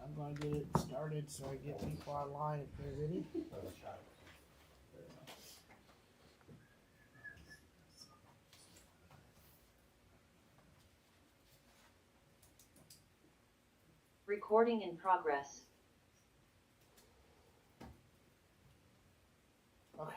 I'm gonna get it started so I get people online if there's any. Recording in progress. Okay.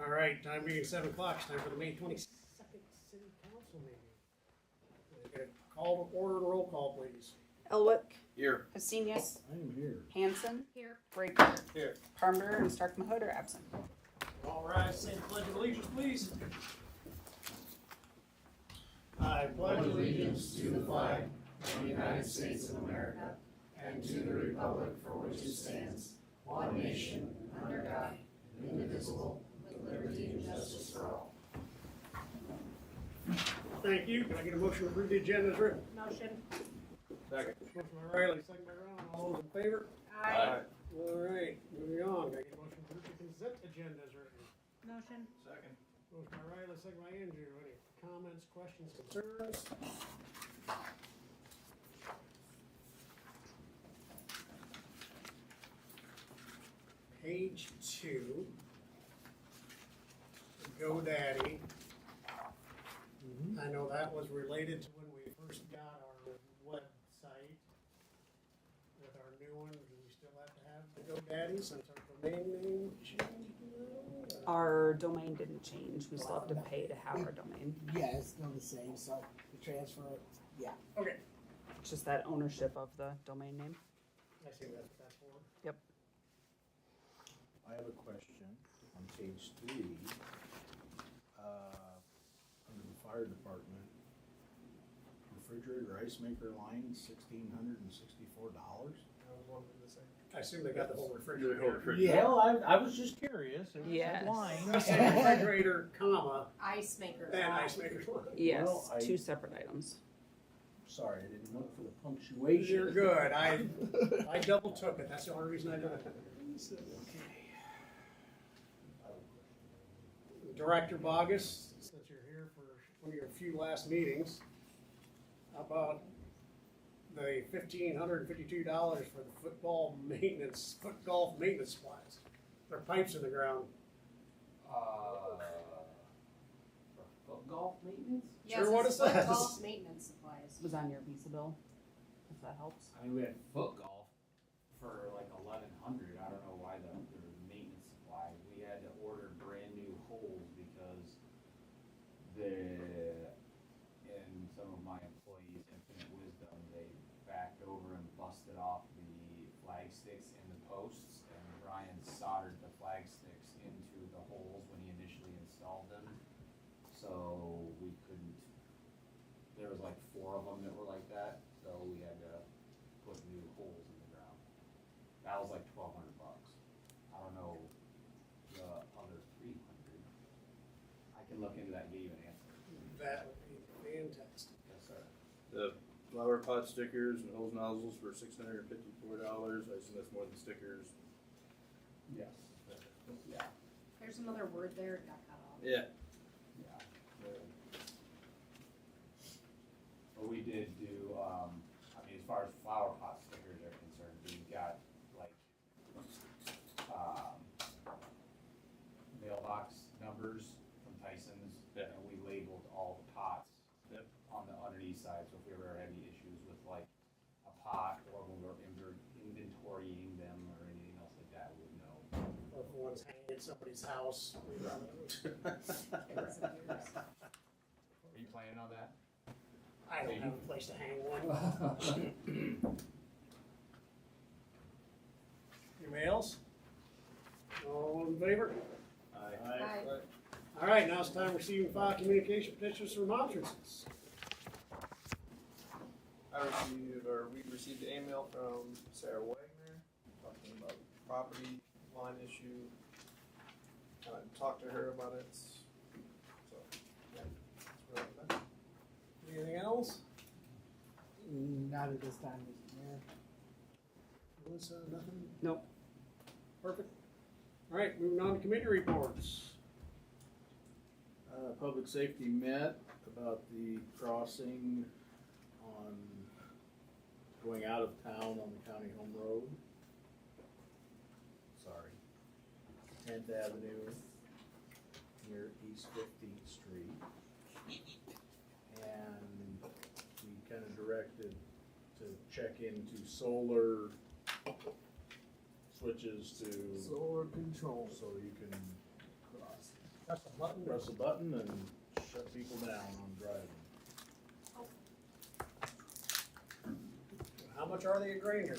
All right, time being 7 o'clock, it's time for the May 22nd City Council meeting. Call to order and roll call, please. Elwick. Here. Hastinius. I am here. Hanson. Here. Breaker. Here. Parmenter and Stark Mahood are absent. All rise, say the pledge of allegiance, please. I pledge allegiance to the flag of the United States of America and to the republic for which it stands, one nation, under God, indivisible, with liberty and justice for all. Thank you. Can I get a motion to approve the agenda as written? Motion. Second. Motion by Riley, second by Ron. All those in favor? Aye. All right, moving on. Can I get a motion to approve the consent agenda as written? Motion. Second. Motion by Riley, second by Andrew. Any comments, questions, concerns? Page 2. GoDaddy. I know that was related to when we first got our website. With our new one, do we still have to have the GoDaddy since our domain name changed? Our domain didn't change. We still have to pay to have our domain. Yeah, it's still the same, so the transfer, yeah. Okay, It's just that ownership of the domain name. I see what that's for. I have a question on page 3, under the fire department. Refrigerator ice maker line, $1,664. I assume they got the whole refrigerator. Yeah. Well, I was just curious. It was Yes. a line. I said refrigerator, comma, Ice maker. and ice maker line. Yes, Well, I- 2 separate items. Sorry, I didn't look for the punctuation. You're good. I double took it. That's the only reason I did it. Director Bogus, since you're here for one of your few last meetings, how about the $1,552 for the foot golf maintenance supplies? There are pipes in the ground. For foot golf maintenance? Sure what it says. Golf maintenance supplies. It was on your visa bill, if that helps. I mean, we had foot golf for like 1,100. I don't know why the maintenance supply. We had to order brand new holes because in some of my employees' infinite wisdom, they backed over and busted off the flag sticks in the posts, and Brian soldered the flag sticks into the holes when he initially installed them. So we couldn't, there was like 4 of them that were like that, so we had to put new holes in the ground. That was like $1,200. I don't know the other 300. I can look into that and give you an answer. That would be fantastic. Yes, sir. The flower pot stickers and hose nozzles for $654. I assume that's more than stickers. Yes. Yeah. There's another word there, it got cut off. Yeah. Yeah. But we did do, I mean, as far as flower pot stickers are concerned, we got like, mailbox numbers from Tyson's, Yeah. and we labeled all the pots Yep. on the underneath side, so if we ever had any issues with like a pot, or when we were inventorying them or anything else like that, we would know. Or if one's hanging at somebody's house. Are you planning on that? I don't have a place to hang one. Anybody else? All in favor? Aye. All right, now it's time for receiving file communication petitions for remonstrances. We received an email from Sarah Wagner talking about property line issue. Talked to her about it. So, yeah, that's really that. Anything else? Not at this time, Mr. Mayor. Melissa, nothing? Nope. Perfect. All right, moving on to committee reports. Public safety met about the crossing on, going out of town on the county home road. Sorry, 10th Avenue near East 15th Street. And we kind of directed to check into solar switches to, Solar control. so you can Press the button. press a button and shut people down on driving. How much are they a Granger?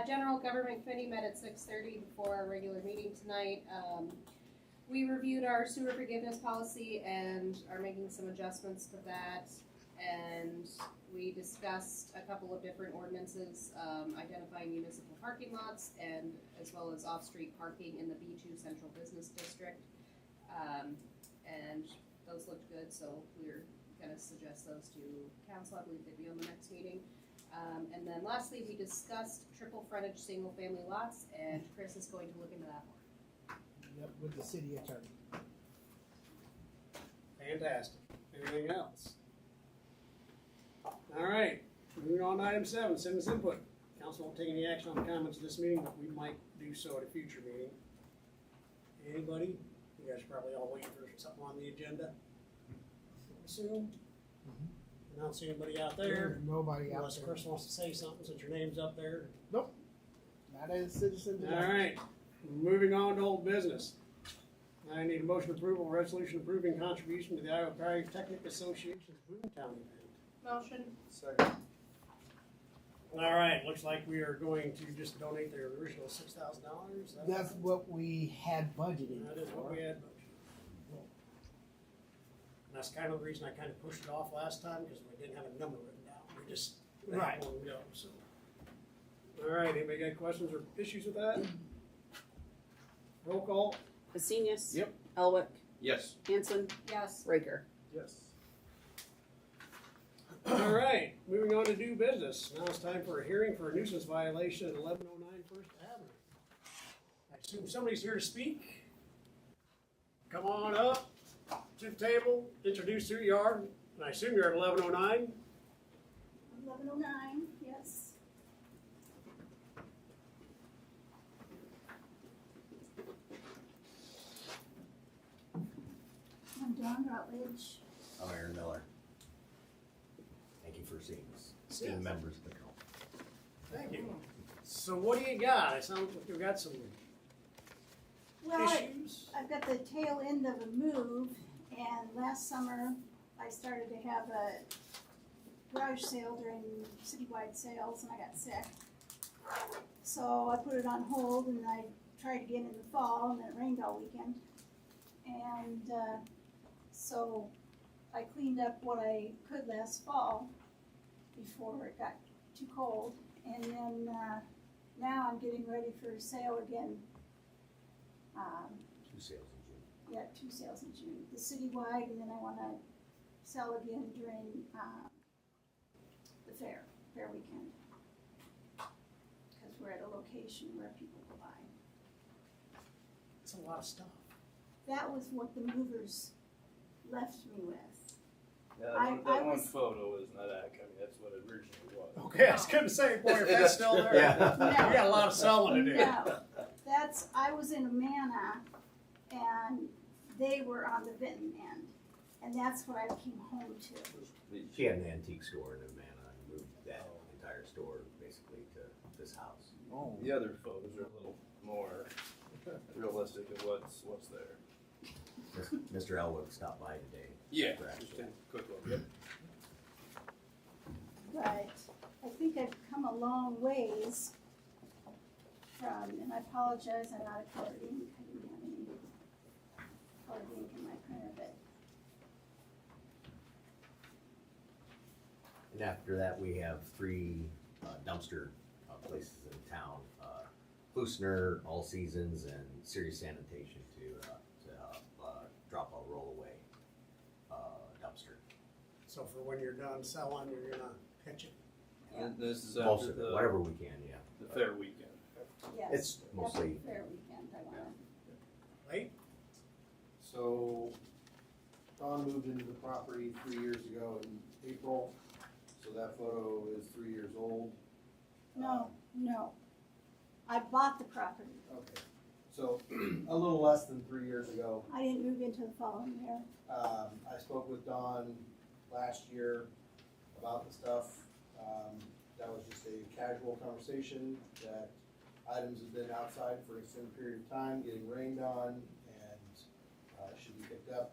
General Government Committee met at 6:30 before our regular meeting tonight. We reviewed our sewer forgiveness policy and are making some adjustments to that. And we discussed a couple of different ordinances, identifying municipal parking lots and as well as off-street parking in the B2 Central Business District. And those looked good, so we're gonna suggest those to council. I believe they'd be on the next meeting. And then lastly, we discussed triple frontage, single family lots, and Chris is going to look into that more. Yep, with the city attorney. Fantastic. Anything else? All right, moving on to item 7, citizens input. Council won't take any action on the comments of this meeting, but we might do so at a future meeting. Anybody? You guys are probably all waiting for something on the agenda. I assume. I don't see anybody out there. There's nobody out Unless there. Chris wants to say something since your name's up there. Not as a citizen. All right, moving on to old business. I need a motion approval, of resolution approving contribution to the Iowa Pyrotechnic Association's Boomtown event. Motion. Second. All right, looks like we are going to just donate their original $6,000. That's what we had budgeted. That is what we had budgeted. And that's kind of the reason I kind of pushed it off last time, because we didn't have a number written down. We just let Right. one go, so. All right, anybody got questions or issues with that? Roll call. Husenius. Yep. Elwick. Yes. Hanson. Yes. Raker. Yes. All right, moving on to new business. Now it's time for a hearing for a nuisance violation at 1109 First Avenue. I assume somebody's here to speak. Come on up to the table, introduce who you are, and I assume you're at 1109. 1109, yes. I'm Dawn Rutledge. I'm Aaron Miller. Thank you for seeing us, esteemed Yes. members of the council. Thank you. So what do you got? It sounds like you've got some Well, issues. I've got the tail end of a move, and last summer I started to have a garage sale during citywide sales, and I got sick. So I put it on hold, and I tried again in the fall, and it rained all weekend. And so I cleaned up what I could last fall before it got too cold. And then now I'm getting ready for a sale again. 2 sales in June. Yeah, 2 sales in June, the citywide, and then I wanna sell again during, the fair weekend. Cause we're at a location where people go by. It's a lot of stuff. That was what the movers left me with. Yeah, I that one was- photo is not accurate. I mean, that's what it originally was. Okay, I was gonna say, boy, if that's still there, Yeah. you got a lot of selling to do. No, I was in Amana, and they were on the Vinton end, and that's what I came home to. She had an antique store in Amana and moved that entire store basically to this house. Oh, The other photos are a little more realistic. at what's there. Mr. Elwood stopped by today. Yeah, Correct. just take a quick look. But I think I've come a long ways from, and I apologize, I'm out of colored ink. I didn't have any colored ink in my printer, but And after that, we have 3 dumpster places in town. Klusner, All Seasons, and Serious Sanitation to drop a rollaway dumpster. So for when you're done selling, you're gonna pitch it. And this is Most after of it, the, whatever we can, yeah. the fair weekend. yes. It's mostly- After fair weekend, I wanna, Right? So, Don moved into the property 3 years ago in April, so that photo is 3 years old. no. I bought the property. Okay, so a little less than 3 years ago, I didn't move into the following year. I spoke with Don last year about the stuff. That was just a casual conversation that items have been outside for an extended period of time, getting rained on, and should be picked up.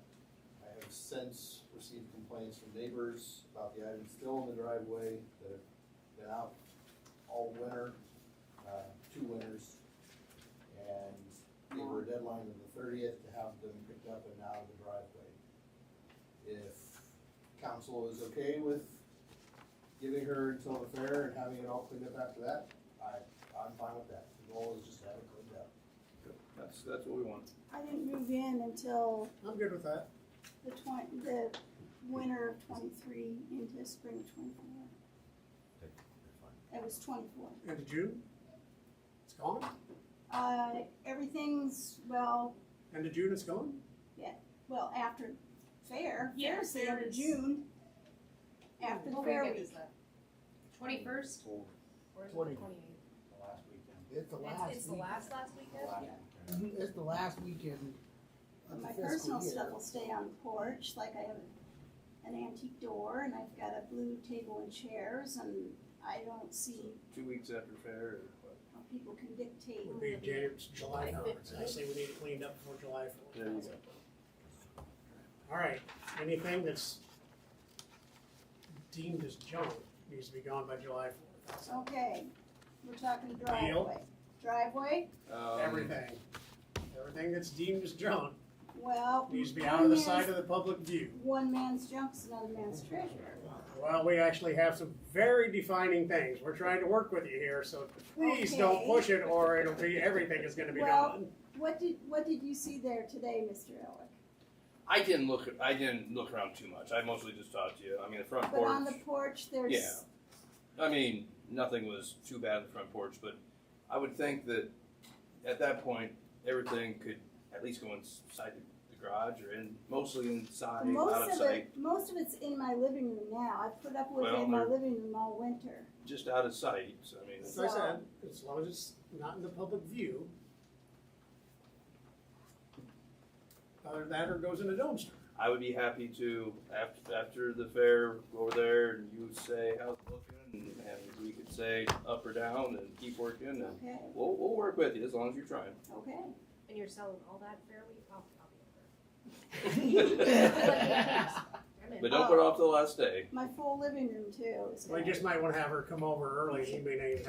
I have since received complaints from neighbors about the items still in the driveway that have been out all winter, 2 winters. And we were a deadline of the 30th to have them picked up and out of the driveway. If council is okay with giving her until the fair and having it all cleaned up after that, I'm fine with that. The goal is just to have it cleaned up. That's what we want. I didn't move in until I'm good with that. the winter of 23 into spring of 24. It was 24. End of June? It's gone? Everything's, well, End of June, it's gone? after fair. Yeah, Fair's the fair end of is- June. After the What fair weekend week. is that? 21st? Or is it 20. 28th? The last weekend. It's the last It's the week. last The weekend? last Mhm, weekend. It's the last weekend of the My fiscal personal year. stuff will stay on the porch, like I have an antique door and I've got a blue table and chairs, and I don't see 2 weeks after fair, or what? how people can dictate. Would be July July 4th. I say we need it cleaned up before July 4th. There you go. All right, anything that's deemed as junk needs to be gone by July 4th. Okay, we're talking driveway. Driveway, Everything. Everything that's deemed as junk well. needs to be out of the sight of the public view. One man's junk's another man's treasure. Well, we actually have some very defining things. We're trying to work with you here, so please don't Okay. push it or it'll be, everything is gonna be Well, done. What did you see there today, Mr. Elwick? I didn't look around too much. I mostly just talked to you. I mean, the front But porch. on the porch, there's. Yeah. I mean, nothing was too bad on the front porch, but I would think that at that point, everything could at least go inside the garage or mostly inside, out of sight. Most of it's in my living room now. I put up with it Well, in my they're- living room all winter. Just out of sight. So, I mean, As I said, as long as it's not in the public view. Either that or goes in a dumpster. I would be happy to after the fair go over there and you would say how's it looking, and we could say up or down and keep working, and Okay, we'll work with you as long as you're trying. okay. And you're selling all that fair week? I'll be over. I'm in. But don't put it off to the last day. My full living room too is. We gonna- just might wanna have her come over early, she may need.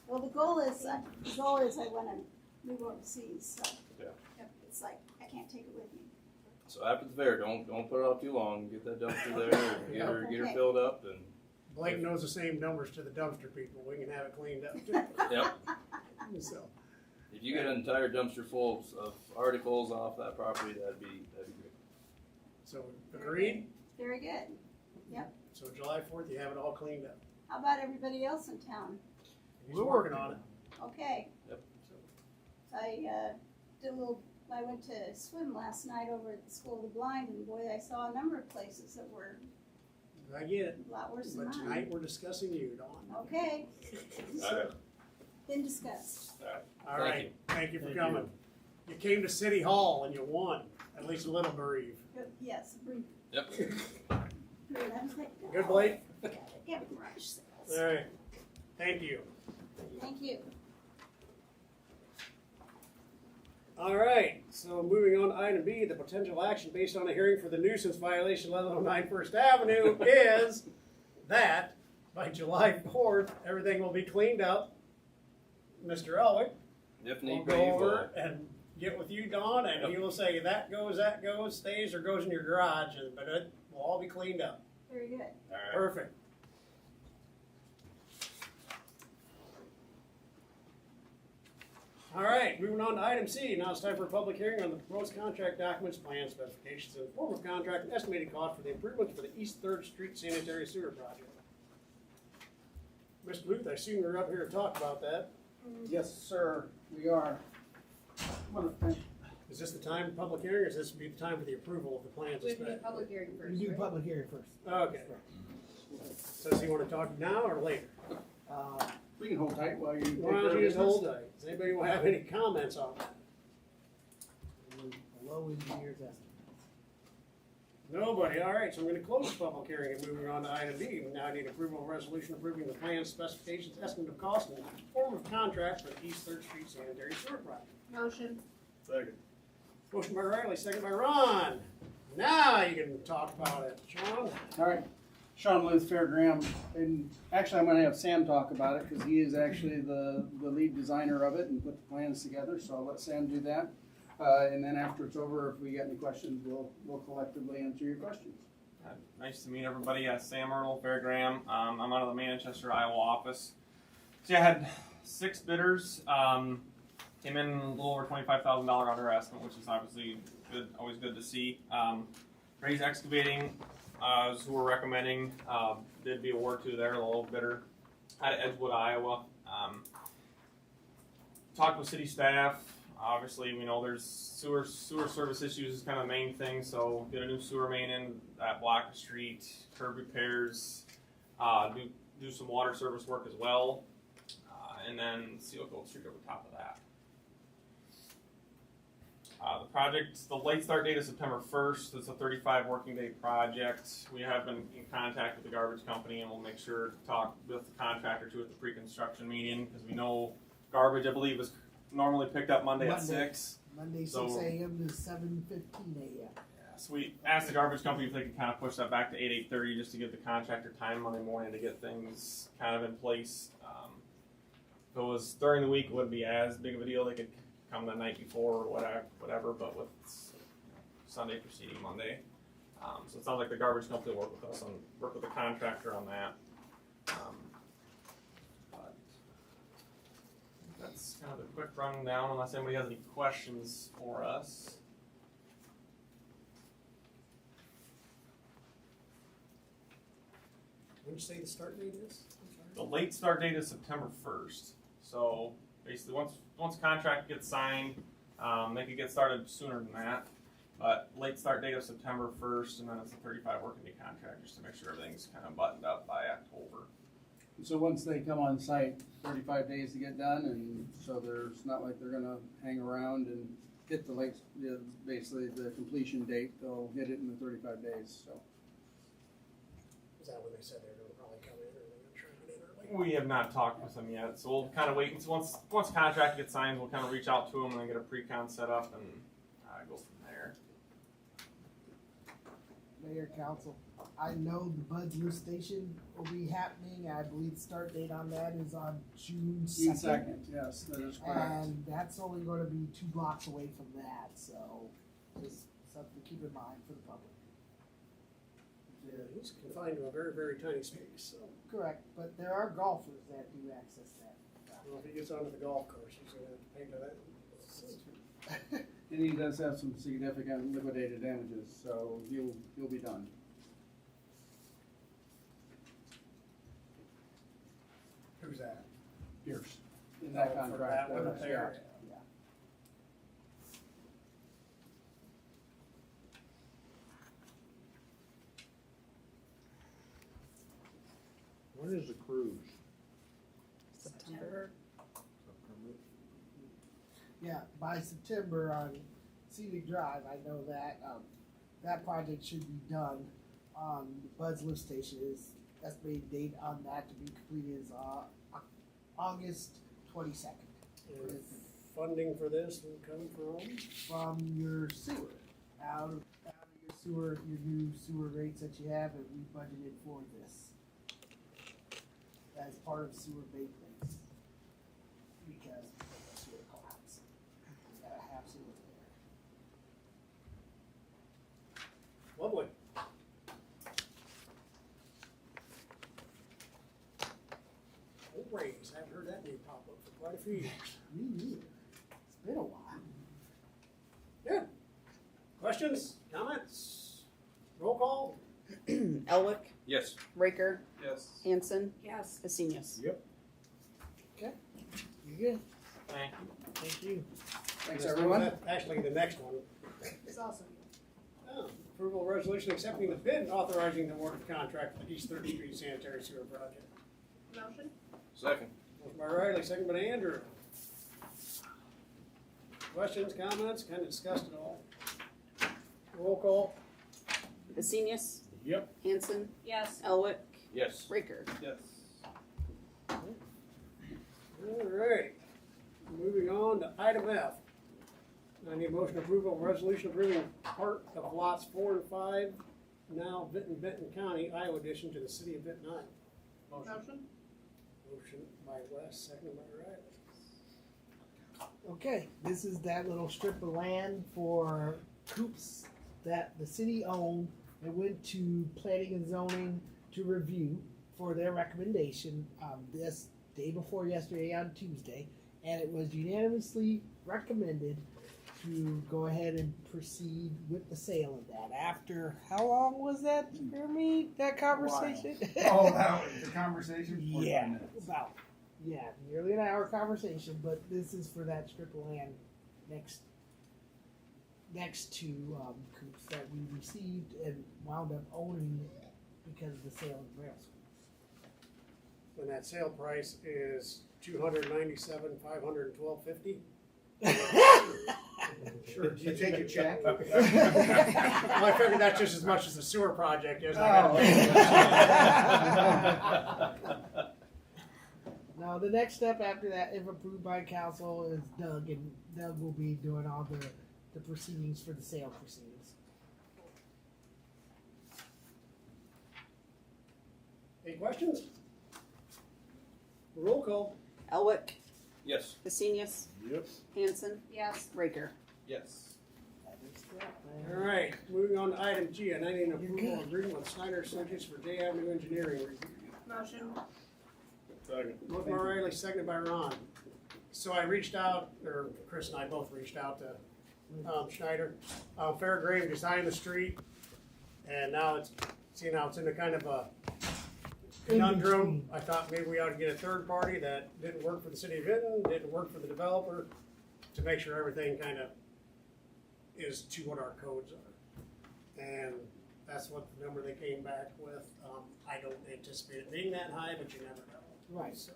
Well, the goal is I wanna move overseas, so. Yeah. It's like, I can't take it with me. So after the fair, don't put it off too long. Get that dumpster there, and get her Okay. filled up, and Blake knows the same numbers to the dumpster people, we can have it cleaned up too. yep. So, If you get an entire dumpster full of articles off that property, that'd be great. so agreed? Very good. So July 4th, you have it all cleaned up. How about everybody else in town? He's working on it. Okay. Yep. I went to swim last night over at the School of the Blind, and boy, I saw a number of places that were I get it, a lot worse than but mine. tonight we're discussing you, Dawn. Okay, All right. been discussed. All Thank right, you. thank you for coming. You came to City Hall and you won, at least a little bereaved. Good, yes, brief. Yep. Good, I was like, Good, Blake? get garage sales. All right, thank you. Thank you. All right, so moving on to item B, the potential action based on a hearing for the nuisance violation 1109 First Avenue is that by July 4th, everything will be cleaned up. Mr. Elwick If will need be, go we'll, over and get with you, Don, and he will say that goes, stays, or goes in your garage, but it will all be cleaned up. Very good. all right. Perfect. All right, moving on to item C. Now it's time for a public hearing on the proposed contract documents, plan specifications, and form of contract and estimated cost for the improvements for the East Third Street Sanitary Sewer Project. Mr. Booth, I assume you're up here to talk about that. Yes, sir, we are. Is this the time for public hearing, or is this be the time for the approval of the plans? We have to do public hearing You first, do right? public hearing first. Okay. So does he want to talk now or later? We can hold tight while you take Why care don't of you just business. hold it? Does anybody have any comments on that? Below engineer's estimate. Nobody, all right, so I'm gonna close the public hearing and moving on to item D. Now I need approval of resolution approving the plans, specifications, estimate of cost, and form of contract for the East Third Street Sanitary Sewer Project. Motion. Second. Motion by Riley, second by Ron. Now you can talk about it, Sean. All right, Sean Luth, Fairgram, and actually I'm gonna have Sam talk about it, because he is actually the lead designer of it and put the plans together, so I'll let Sam do that. And then after it's over, if we get any questions, we'll collectively answer your questions. Nice to meet everybody. Sam Arnold, Fairgram. I'm out of the Manchester, Iowa office. So yeah, I had 6 bidders. Came in a little over $25,000 under estimate, which is obviously good, always good to see. Gray's Excavating is who we're recommending. Did be award to there, the low bidder out of Edgewood, Iowa. Talked with city staff. Obviously, we know there's sewer service issues is kind of the main thing. So get a new sewer main in that block of street, curb repairs, do some water service work as well, and then seal Gold Street over top of that. The project, the late start date is September 1st. It's a 35 working day project. We have been in contact with the garbage company, and we'll make sure to talk with the contractor too at the pre-construction meeting, because we know garbage, I believe, is normally picked up Monday at 6. Monday, So- 6 a.m. to 7:15 a.m. Yeah, so we asked the garbage company if they could kind of push that back to 8:30 just to give the contractor time Monday morning to get things kind of in place. If it was during the week, it wouldn't be as big of a deal. They could come the night before or whatever, but with Sunday preceding Monday. So it sounds like the garbage company will work with us and work with the contractor on that. But that's kind of a quick rundown unless anybody has any questions for us. When did you say the start date is? The late start date is September 1st. So basically, once the contract gets signed, they could get started sooner than that. But late start date of September 1st, and then it's a 35 working day contract just to make sure everything's kind of buttoned up by October. So once they come on site, 35 days to get done, and so there's not like they're gonna hang around and hit basically the completion date. They'll hit it in the 35 days, so. Is that when they said they were gonna probably come in, or they're gonna try to get in early? We have not talked with them yet, so we'll kind of wait. And once contract gets signed, we'll kind of reach out to them and then get a pre-con set up and go from there. Mayor, council, I know the Bud's Lift Station will be happening. I believe the start date on that is on June 2nd. June 2nd, yes, that is correct. And that's only going to be 2 blocks away from that, so just something to keep in mind for the public. Yeah, he's confined to a very, very tiny space, so. Correct, but there are golfers that do access that. Well, if he gets onto the golf course, he's gonna have to pay for that. And he does have some significant liquidated damages, so he'll be done. Who's that? Pierce. In that Oh, for contract. that one that's- there. yeah. When is the cruise? September. Yeah, by September on Scenic Drive, I know that, that project should be done. The Bud's Lift Station is estimated date on that to be completed is, August 22nd. funding for this will come from? your sewer, out of your sewer, your new sewer rates that you have, and we budgeted for this as part of sewer maintenance because of the sewer collapse. We gotta have sewer there. Lovely. Old Rays, I haven't heard that name pop up for quite a few years. Me neither. It's been a while. Good. Questions, comments, roll call? Elwick, Yes. Raker, Yes. Hanson, Yes. Husenius. You good? Thank you. Thanks, everyone. Actually, the next one. It's awesome. Oh, approval of resolution accepting the bid and authorizing the award of contract for the East Third Street Sanitary Sewer Project. Motion? Second. Motion by Riley, second by Andrew. Questions, comments, kind of discussed it all. Roll call? Husenius, Yep. Hanson, Yes. Elwick, Yes. Raker. Yes. All right. Moving on to item F. I need a motion approval of resolution approving part of lots 4 and 5, now Benton County, Iowa addition to the city of Benton, Iowa. Motion? Motion by Wes, second by Riley. Okay, this is that little strip of land for coops that the city owned. It went to planning and zoning to review for their recommendation this day before yesterday on Tuesday, and it was unanimously recommended to go ahead and proceed with the sale of that. After how long was that, Jeremy? That conversation? Oh, that was the conversation? 45 Yeah, minutes. about nearly an hour conversation. But this is for that strip of land next to coops that we received and wound up owning because of the sale of the rail schools. And that sale price is $297,512.50. Sure, did you take a check? Well, I figured that's just as much as the sewer project is. Now, the next step after that, if approved by council, is Doug, and Doug will be doing all the proceedings for the sale proceedings. Any questions? Roll call. Elwick, Yes. Husenius, Yep. Hanson, Yes. Raker. Yes. All right, moving on to item G, I need an approval agreement with Snyder Associates for J Avenue Engineering review. Motion? Second. Motion by Riley, seconded by Ron. So I reached out, or Chris and I both reached out to Schneider. Fairgrave designed the street, and now it's, see, now it's in a kind of a conundrum. I thought maybe we ought to get a third party that didn't work for the city of Vinton, didn't work for the developer, to make sure everything kind of is to what our codes are. And that's what the number they came back with. I don't anticipate it being that high, but you never know. Right. So,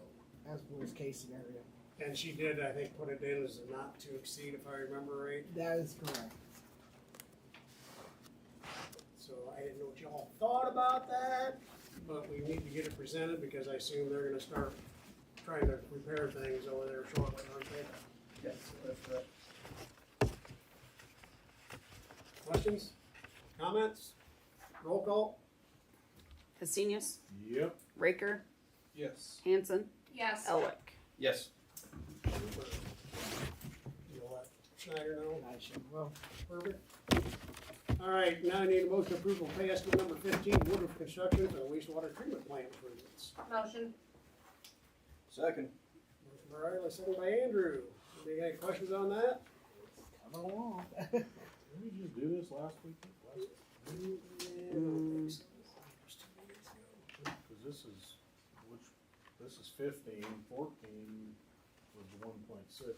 That's worst case scenario. and she did, I think, put it in as a not to exceed, if I remember right. That is correct. So I didn't know what y'all thought about that, but we need to get it presented because I assume they're gonna start trying to repair things over there shortly, aren't they? Yes, that's correct. Questions? Comments? Roll call? Husenius, Yep. Raker, Yes. Hanson, Yes. Elwick. Yes. You'll let Schneider know. I should, well, Perfect. All right, now I need a motion to approve of pay estimate number 15, Woodruff Construction for the wastewater treatment plant improvements. Motion? Second. Motion by Riley, second by Andrew. Anybody got any questions on that? coming along. Didn't we just do this last week? Cause this is 15, 14 was the 1.6 in the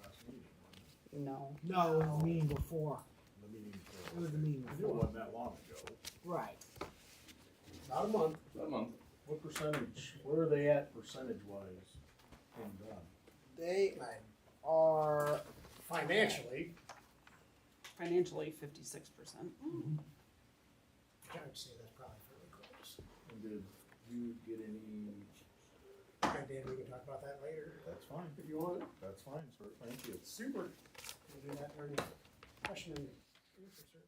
last meeting, wasn't it? No. No, it was the meeting before. The meeting It before. was the meeting It before. wasn't that long ago. Right. About a month. About a month. What percentage, where are they at percentage wise in done? They are Financially, Financially, 56%. I would say that's probably fairly close. And did you get any And then we can talk about that later. That's fine. If you want. That's fine, sir. Thank you. Super. We'll do that during the question and answer survey.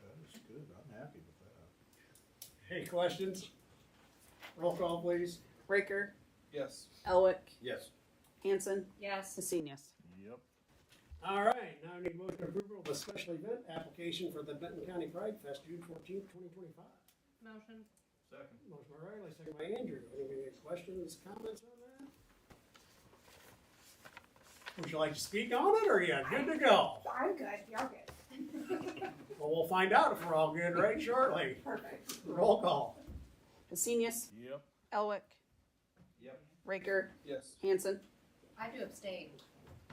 That is good. I'm happy with that. Any questions? Roll call, please. Raker, Yes. Elwick, Yes. Hanson, Yes. Husenius. Yep. All right, now I need motion approval of the special event application for the Benton County Pride Fest, June 14th, 2025. Motion. Second. Motion by Riley, second by Andrew. Any questions, comments on that? Would you like to speak on it, or are you good to go? I'm good, you're good. Well, we'll find out if we're all good right shortly. Perfect. Roll call. Husenius, Yep. Elwick, Yep. Raker, Yes. Hanson. I have to abstain.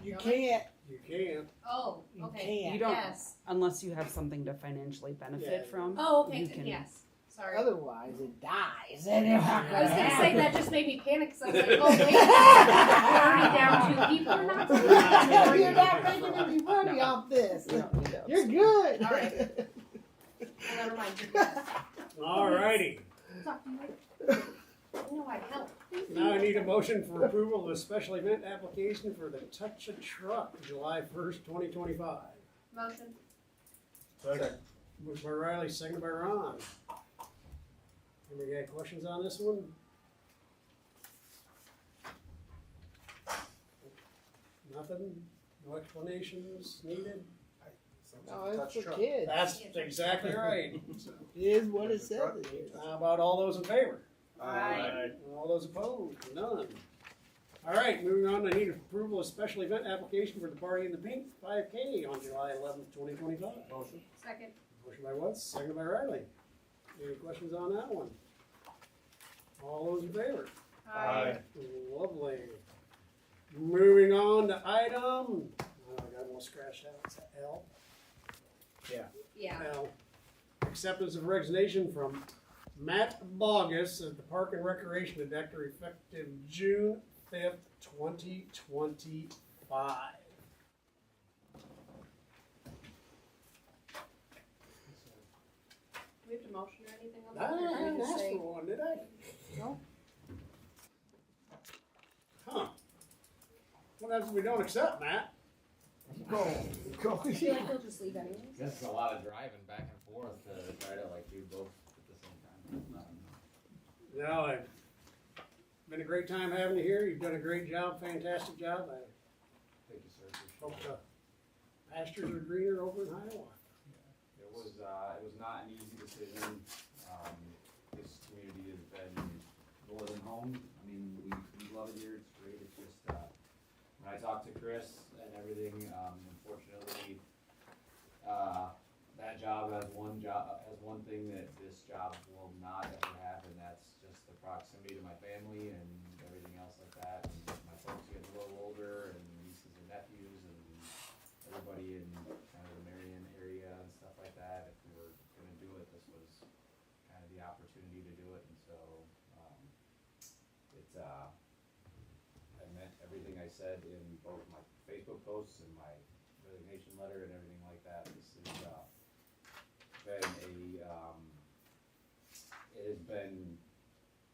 You can't, You can. Oh, you okay. can't. You don't, Yes. unless you have something to financially benefit Yeah. from. Oh, okay. You can- Yes. Sorry. Otherwise, it dies. And you're not I was gonna have say it. that just made me panic because I was like, oh wait, we're already down 2 people. We're not You're not making any money off this. You don't need to You're abstain. good. All right. Never mind. All righty. Talk to you later. No, I help. Now I need a motion for approval of a special event application for the Touch a Truck, July 1st, 2025. Motion. Second. Motion by Riley, seconded by Ron. Anybody got questions on this one? Nothing? No explanations needed? No, it's for kids. That's exactly right. It is what it says it is. How about all those in favor? Aye. All those opposed? None. All right, moving on, I need approval of special event application for the Party in the Pink 5K on July 11th, 2025. Motion. Second. Motion by Woods, seconded by Riley. Any questions on that one? All those in favor? Aye. Lovely. Moving on to item, oh, I got one scratched out, it's a L. Yeah. L. Acceptance of resignation from Matt Bogus as the Park and Recreation Director effective June 5th, 2025. Do we have to motion or anything on I that? Or do we didn't just ask say- for one, did I? No. Huh. What happens if we don't accept, Matt? Go. I feel like they'll just leave anyways. Guess it's a lot of driving back and forth to try to like do both at the same time. No, it's been a great time having you here. You've done a great job, fantastic job. I Thank you, sir. hope the pastures are greener over in Iowa. It was not an easy decision. This community has been more than home. I mean, we love it here. It's great. It's just, when I talked to Chris and everything, unfortunately, that job has one thing that this job will not ever have, and that's just the proximity to my family and everything else like that. And my folks getting a little older, and nieces and nephews, and everybody in kind of the Marion area and stuff like that. If we were gonna do it, this was kind of the opportunity to do it, and so, I meant everything I said in both my Facebook posts and my resignation letter and everything like that. This has been it has been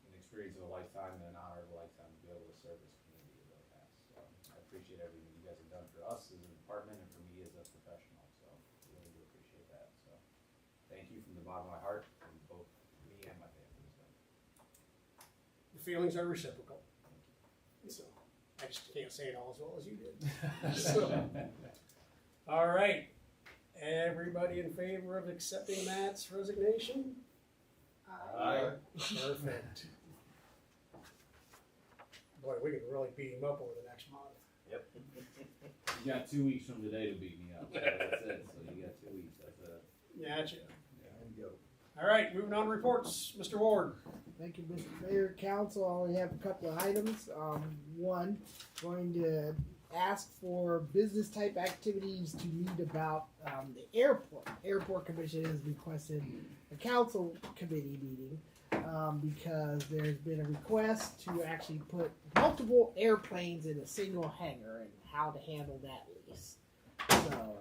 an experience of a lifetime and an honor of a lifetime to be able to serve this community the way past. So I appreciate everything you guys have done for us as a department and for me as a professional, so I really do appreciate that, so thank you from the bottom of my heart, from both me and my family, so. The feelings are reciprocal. So I just can't say it all as well as you did. So, all right. Everybody in favor of accepting Matt's resignation? Aye. Perfect. Boy, we could really beat him up over the next month. Yep. You got 2 weeks from today to beat me up, so that's it, so you got 2 weeks, that's it. Gotcha. There you go. All right, moving on to reports. Mr. Ward. Thank you, Mr. Mayor, Council. I only have a couple of items. One, going to ask for business type activities to meet about the airport. Airport Commission has requested a council committee meeting because there's been a request to actually put multiple airplanes in a single hangar and how to handle that lease. So,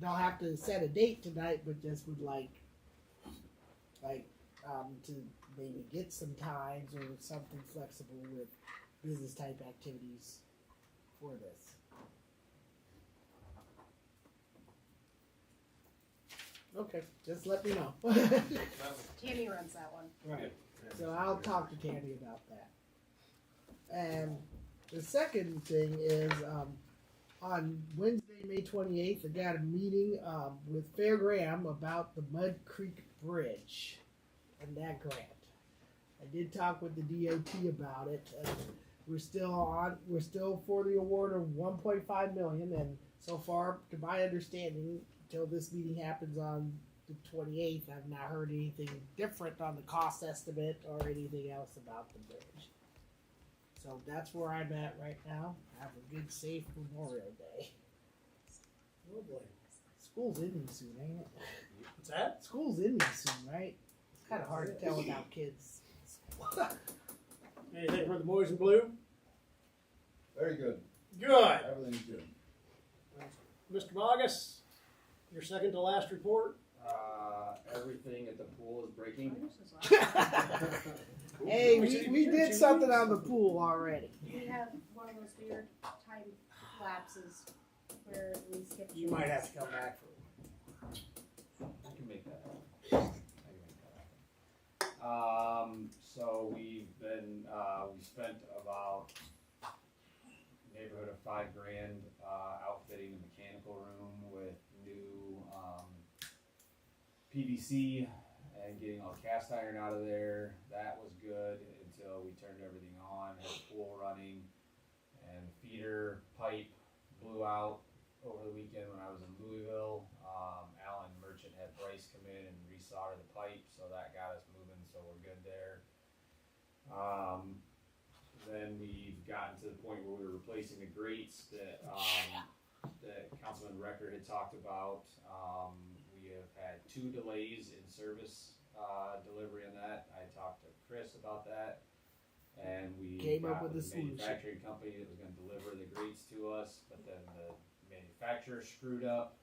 don't have to set a date tonight, but just would like to maybe get some times or something flexible with business type activities for this. Okay, just let me know. Tammy runs that one. Right. So I'll talk to Tammy about that. And the second thing is on Wednesday, May 28th, I got a meeting with Fair Graham about the Mud Creek Bridge and that grant. I did talk with the DOT about it. We're still for the award of 1.5 million, and so far, to my understanding, until this meeting happens on the 28th, I've not heard anything different on the cost estimate or anything else about the bridge. So that's where I'm at right now. Have a good, safe Memorial Day. Oh boy. School's ending soon, ain't it? What's that? School's ending soon, right? It's kind of hard to tell without kids. Anything from the boys in blue? Very good. Good. Everything's good. Mr. Bogus, your second to last report? Everything at the pool is breaking. Hey, we did something on the pool already. We have one of those weird time lapses where we skip. You might have to come back for I can make that happen. So we've been, we spent about neighborhood of $5,000 outfitting the mechanical room with new PVC and getting all the cast iron out of there. That was good until we turned everything on, had the pool running, and the feeder pipe blew out over the weekend when I was in Louisville. Alan Merchant had Bryce come in and resolder the pipe, so that got us moving, so we're good there. Then we've gotten to the point where we were replacing the grates that Councilman Recker had talked about. We have had 2 delays in service delivery on that. I talked to Chris about that, and we Came up got with a the solution. manufacturing company that was going to deliver the grates to us, but then the manufacturer screwed up,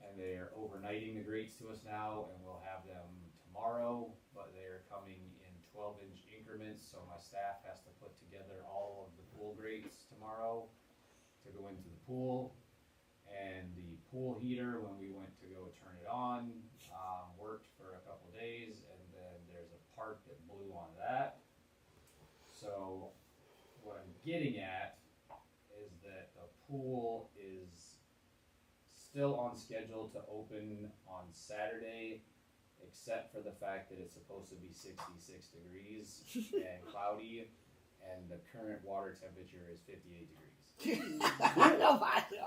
and they're overnighting the grates to us now, and we'll have them tomorrow, but they're coming in 12-inch increments, so my staff has to put together all of the pool grates tomorrow to go into the pool. And the pool heater, when we went to go turn it on, worked for a couple days, and then there's a part that blew on that. So what I'm getting at is that the pool is still on schedule to open on Saturday, except for the fact that it's supposed to be 66 degrees and cloudy, and the current water temperature is 58 degrees. I don't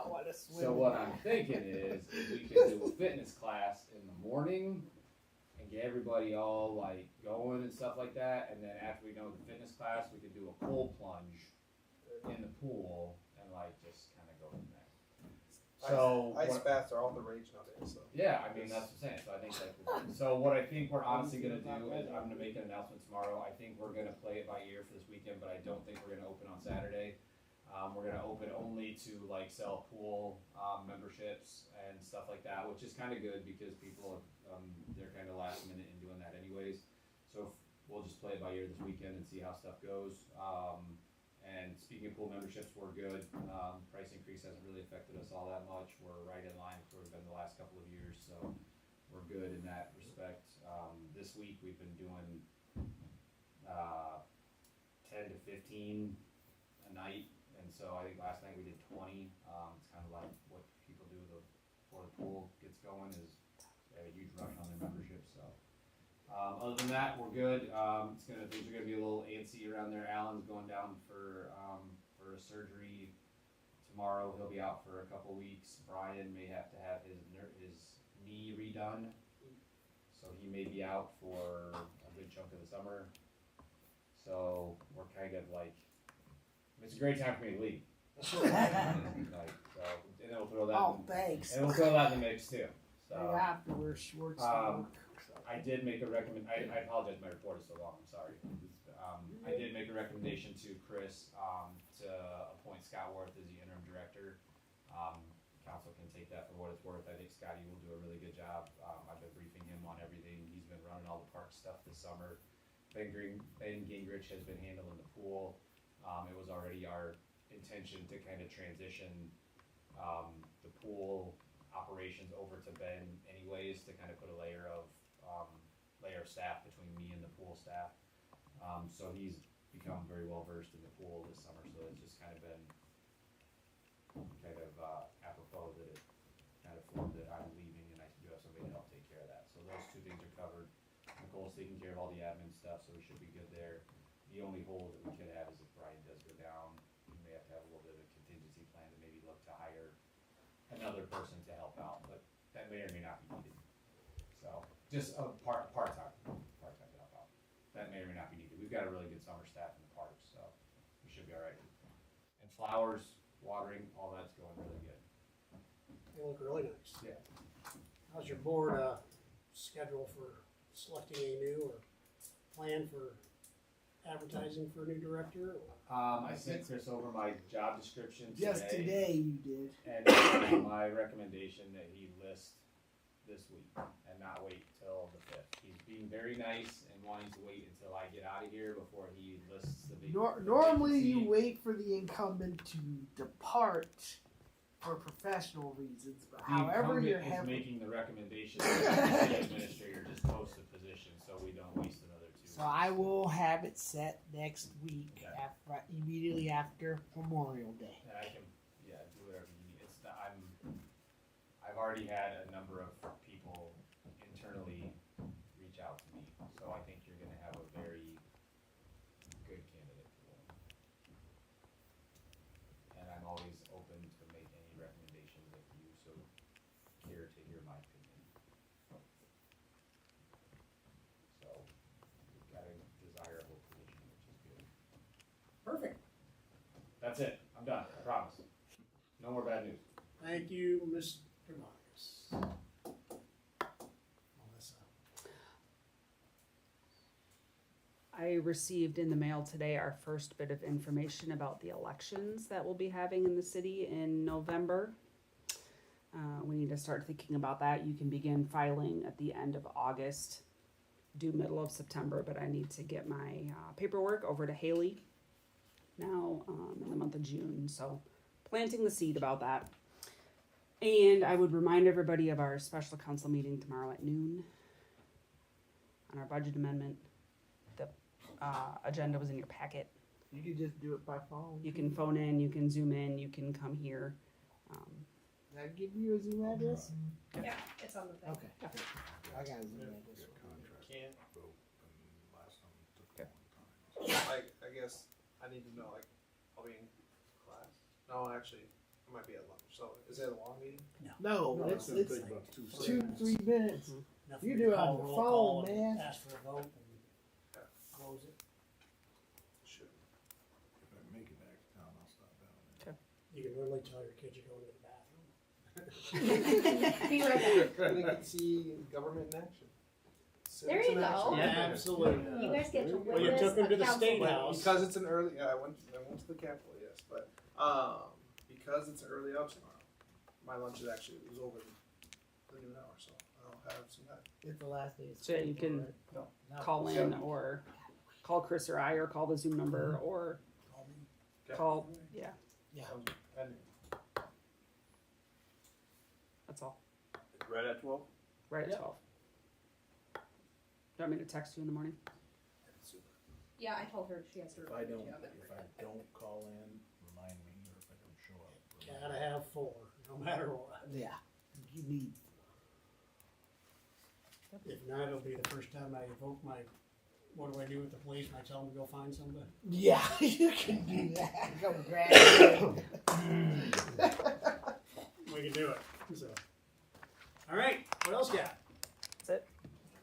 want to swim. So what I'm thinking is we could do a fitness class in the morning and get everybody all like going and stuff like that, and then after we know the fitness class, we could do a cold plunge in the pool and like just kind of go from there. So ice baths are all the rage nowadays. So yeah, I mean that's what I'm saying. So I think so what I think we're honestly gonna do is I'm gonna make an announcement tomorrow. I think we're gonna play it by ear for this weekend, but I don't think we're gonna open on Saturday. We're gonna open only to like sell pool memberships and stuff like that, which is kind of good because people they're kind of last minute in doing that anyways. So we'll just play it by ear this weekend and see how stuff goes. And speaking of pool memberships, we're good. Price increase hasn't really affected us all that much. We're right in line with where we've been the last couple of years, so we're good in that respect. This week we've been doing 10 to 15 a night, and so I think last night we did 20. It's kind of like what people do before the pool gets going is they have a huge rush on their membership. So other than that, we're good. Things are gonna be a little antsy around there. Alan's going down for a surgery tomorrow. He'll be out for a couple weeks. Brian may have to have his knee redone, so he may be out for a good chunk of the summer. So we're kind of like, it's a great time for me to leave. And then we'll throw that. Thanks. And we'll throw that in the mix too. So I have to wear shorts to work. I did make a I apologize, my report is so long. I'm sorry. I did make a recommendation to Chris to appoint Scott Worth as the interim director. Council can take that for what it's worth. I think Scotty will do a really good job. I've been briefing him on everything. He's been running all the park stuff this summer. Ben Gingrich has been handling the pool. It was already our intention to kind of transition the pool operations over to Ben anyways, to kind of put a layer of staff between me and the pool staff. So he's become very well versed in the pool this summer, so it's just kind of been apropos that it kind of formed that I'm leaving and I do have somebody to help take care of that. So those two things are covered. Nicole's taking care of all the admin stuff, so we should be good there. The only hole that we could have is if Brian does go down, we may have to have a little bit of a contingency plan to maybe look to hire another person to help out, but that may or may not be needed. So just a part-time to help out. That may or may not be needed. We've got a really good summer staff in the parks, so we should be all right. And flowers, watering, all that's going really good. They look really nice. Yeah. How's your board, schedule for selecting a new or plan for advertising for a new director? I sent Chris over my job description today. Just today you did. And my recommendation that he list this week and not wait till the 5th. He's being very nice and wanting to wait until I get out of here before he lists the big. Normally you wait for the incumbent to depart for professional reasons, but however you're is making the recommendation that the city administrator just post the position so we don't waste another 2 weeks. So I will have it set next week, immediately after Memorial Day. And I can, do whatever you need. It's not, I've already had a number of people internally reach out to me, so I think you're gonna have a very good candidate pool. And I'm always open to make any recommendations if you so care to hear my opinion. So, we've got a desirable position, which is good. Perfect. That's it, I'm done, I promise. No more bad news. Thank you, Mr. Vargas. Melissa. I received in the mail today our first bit of information about the elections that we'll be having in the city in November. We need to start thinking about that. You can begin filing at the end of August, due middle of September, but I need to get my paperwork over to Haley now in the month of June. So planting the seed about that. And I would remind everybody of our special council meeting tomorrow at noon on our budget amendment. The agenda was in your packet. You can just do it by phone. You can phone in, you can Zoom in, you can come here. Did I give you a Zoom address? Yeah, it's on the thing. Okay. I got a Zoom address. Can't. Vote, and last time it took a long time. Like, I guess I need to know, like, I'll be in class. No, actually, I might be at lunch. So, is it a long meeting? No, it's gonna take about 2 seconds. 2-3 minutes. Nothing You to do it call on your roll call phone, and man. Ask for a vote and close it. Should. If I make it back to town, I'll stop down there. You can literally tell your kids you're going to the bathroom. Be right back. They can see government in action. There you Citizen go. action. Yeah, absolutely. You guys get to Well, you witness took them to a the council state vote. house. Because it's an early, I went to the Capitol, yes, but because it's early out tomorrow, my lunch is actually was over the noon hour, so I'll have some time. It's the last day. of So you school, can right? No. call in or call Chris or I or call the Zoom number or Call me. call, yeah, Yeah. And that's all. Right at 12? Right at 12. Do you want me to text you in the morning? Yeah, I told her she has to. If I don't call in, remind me, or if I don't show up. Gotta have 4, no matter what. Yeah. You need. If not, it'll be the first time I evoke my, what do I do with the police when I tell them to go find somebody? Yeah, you can do that. Go grab it. We can do it, so. All right, what else you got? That's it.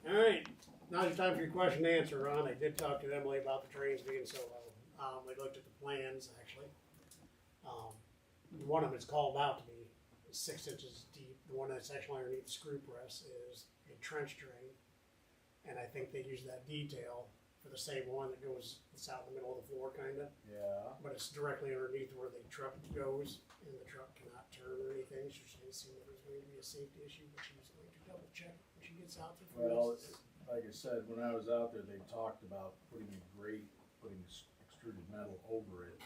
All right, now it's time for your question and answer, Ron. I did talk to Emily about the trains being so low. We looked at the plans, actually. One of them is called out to be 6 inches deep. The one that's actually underneath the screw press is a trench drain. And I think they use that detail for the same one that goes, it's out in the middle of the floor, kinda. Yeah. But it's directly underneath where the truck goes, and the truck cannot turn or anything. So she didn't seem that there was going to be a safety issue, but she was going to double check when she gets out there. Well, like I said, when I was out there, they talked about putting a grate, putting extruded metal over it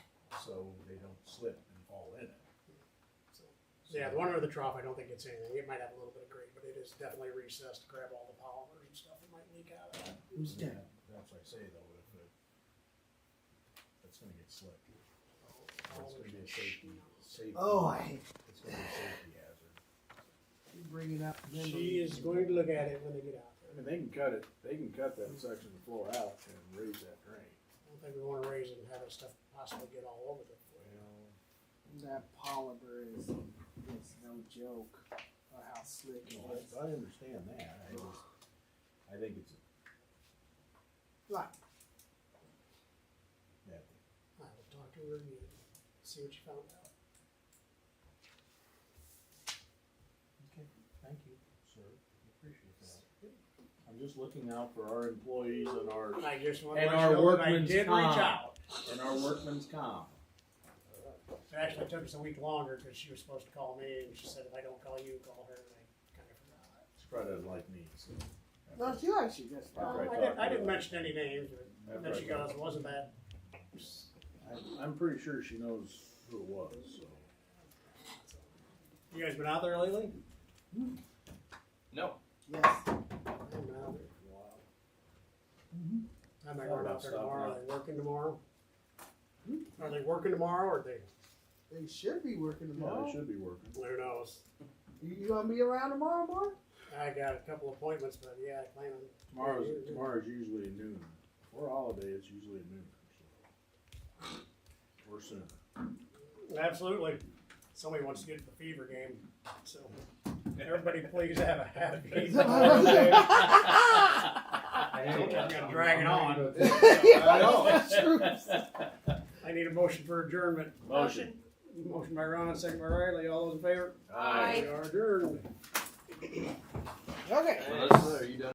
so they don't slip and fall in it. Yeah, the one under the trough, I don't think it's anything. It might have a little bit of grate, but it is definitely recessed to grab all the polymers and stuff that might leak out of it. Who's Yeah, that? that's what I say though, if it, it's gonna get slick. It's gonna be a safety. Oh, I hate It's gonna be a safety hazard. you bringing up memories. She is going to look at it when they get out I there. mean, they can cut that section of the floor out and raise that drain. I don't think we wanna raise it and have that stuff possibly get all over the floor. Well, That polymer is no joke. Or how slick it is. I understand that, I think it's, Right. yeah, I will talk to her again, see what you found out. okay, thank you, sir, appreciate that. I'm just looking out for our employees and our, I just wanna and let you our know that I workman's did reach comp, out. and our workman's comp. It actually took us a week longer because she was supposed to call me and she said if I don't call you, call her, and I kinda forgot. She probably doesn't like me, so. No, she likes you just After fine. I I talked to didn't her. mention any names, but After then I she talked goes, it wasn't bad. I'm pretty sure she knows who it was, so. You guys been out there lately? No. Yes. I haven't been out there for a while. I'm not going out there tomorrow. Are they working tomorrow? Are they working tomorrow or they? They should be working Yeah, tomorrow. they should be working. Who knows? You gonna be around tomorrow, Mark? I got a couple appointments, but yeah, I plan on. Tomorrow's usually noon. For a holiday, it's usually noon, so. Or sooner. Absolutely. Somebody wants to get to the Fever game, so everybody please have a happy holiday. I'm gonna drag it on. I know, that's true. I need a motion for adjournment. Motion. Motion by Ron, second by Riley. All those in favor? Aye. We are adjourned. Okay. Well, are you done?